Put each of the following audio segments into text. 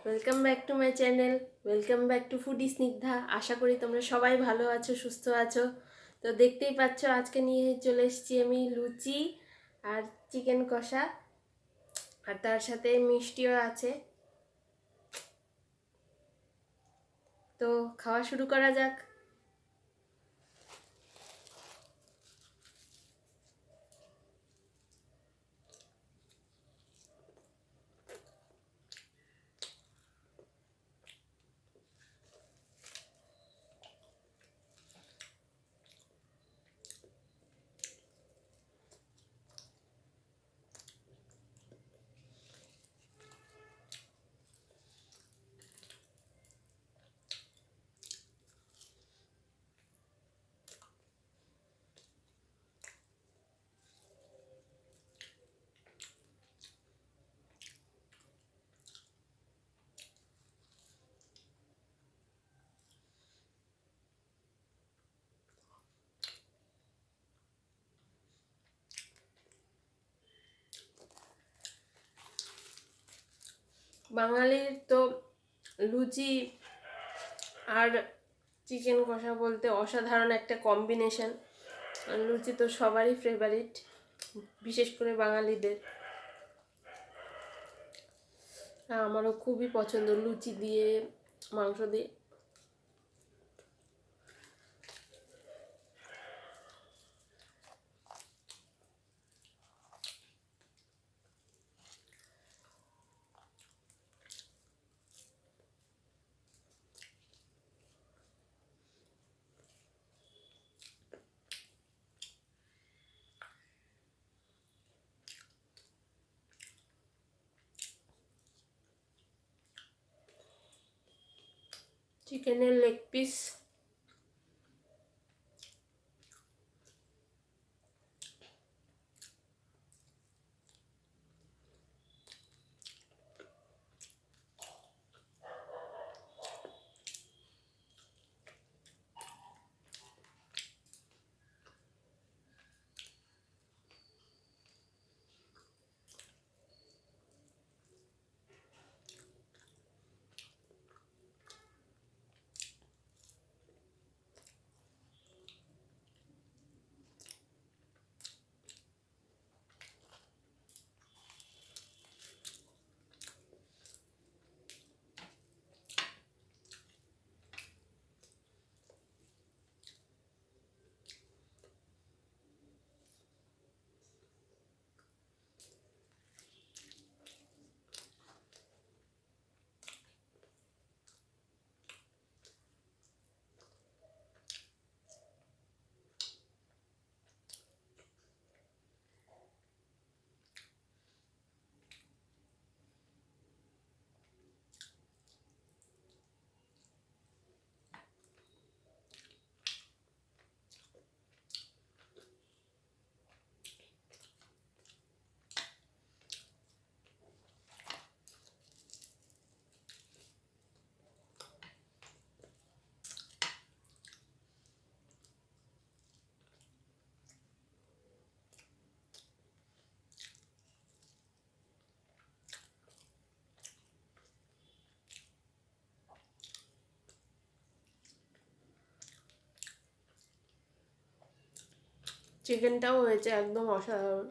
Welcome back to my channel, welcome back to foodie Snigdha. আশা করি তোমরা সবাই ভালো আছো, সুস্থ আছো। তো দেখতেই পাচ্ছ আজকে নিয়ে চলে এসেছি আমি লুচি আর চিকেন কষা, আর তার সাথে মিষ্টিও আছে। তো খাওয়া শুরু করা যাক। বাঙালির তো লুচি আর চিকেন কষা বলতে অসাধারণ একটা কম্বিনেশন। লুচি তো সবারই ফেভারিট, বিশেষ করে বাঙালিদের। আমারও খুবই পছন্দ লুচি দিয়ে, মাংস দিয়ে। চিকেনের লেগ পিস, চিকেনটাও হয়েছে একদম অসাধারণ।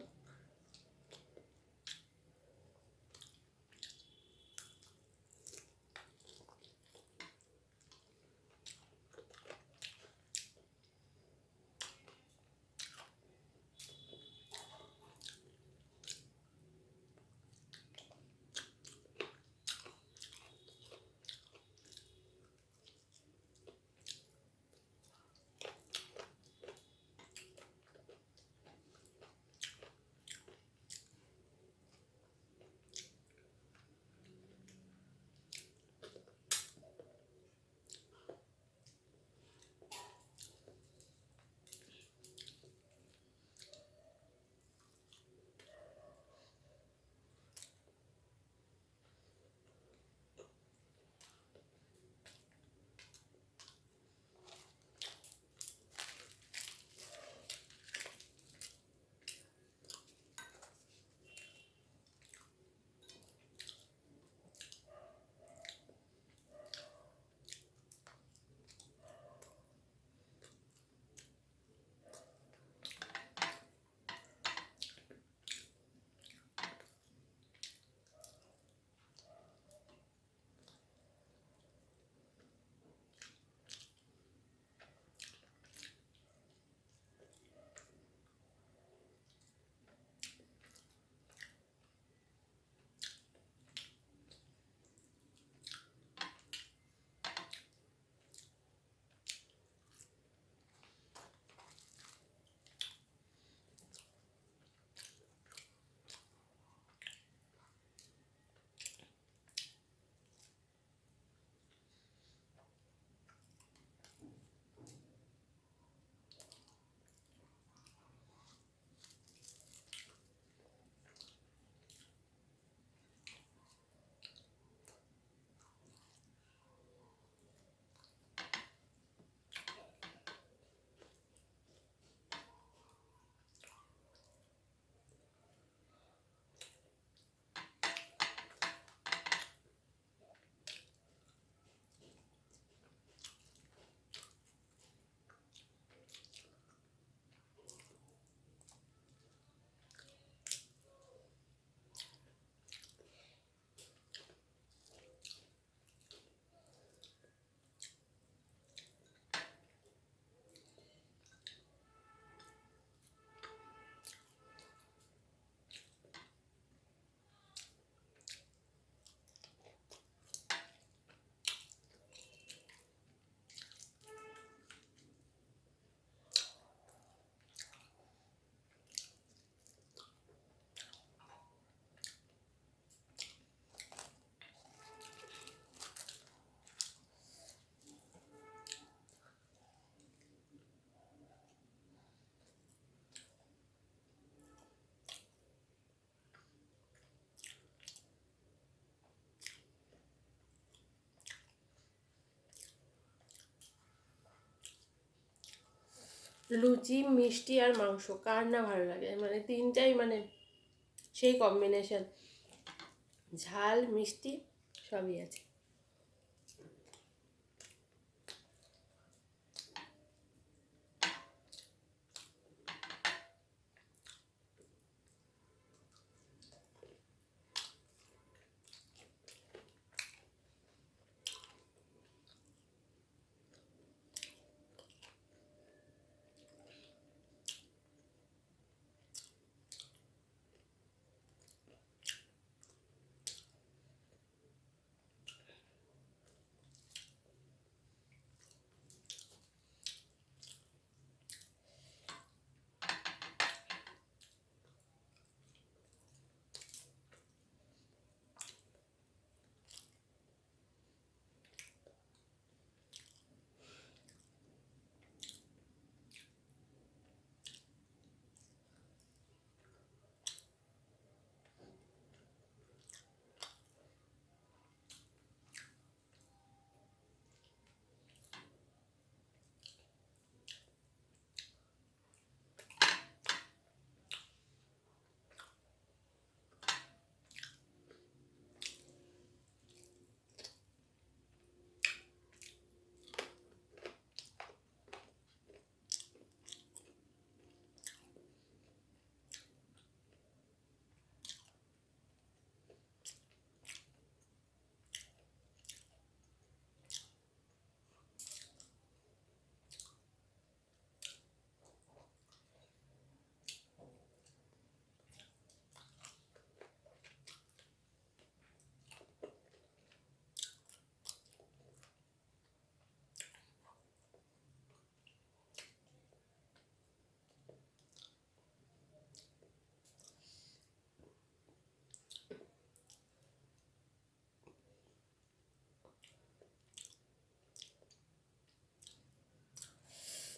লুচি, মিষ্টি আর মাংস কার না ভালো লাগে, মানে তিনটাই মানে সেই কম্বিনেশন, ঝাল মিষ্টি সবই আছে।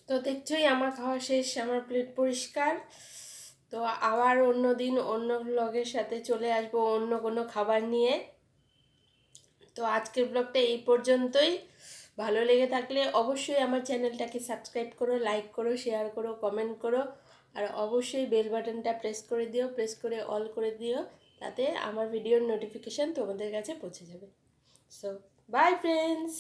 তো দেখছোই আমার খাওয়া শেষ, আমার প্লেট পরিষ্কার। তো আবার অন্য দিন অন্য ব্লগের সাথে চলে আসবো অন্য কোনো খাবার নিয়ে। তো আজকের ব্লগটা এই পর্যন্তই। ভালো লেগে থাকলে অবশ্যই আমার চ্যানেলটাকে সাবস্ক্রাইব করো, লাইক করো, শেয়ার করো, কমেন্ট করো, আর অবশ্যই বেল বাটনটা প্রেস করে দিও, প্রেস করে অল করে দিও, তাতে আমার ভিডিওর নোটিফিকেশান তোমাদের কাছে পৌঁছে যাবে। So by friends.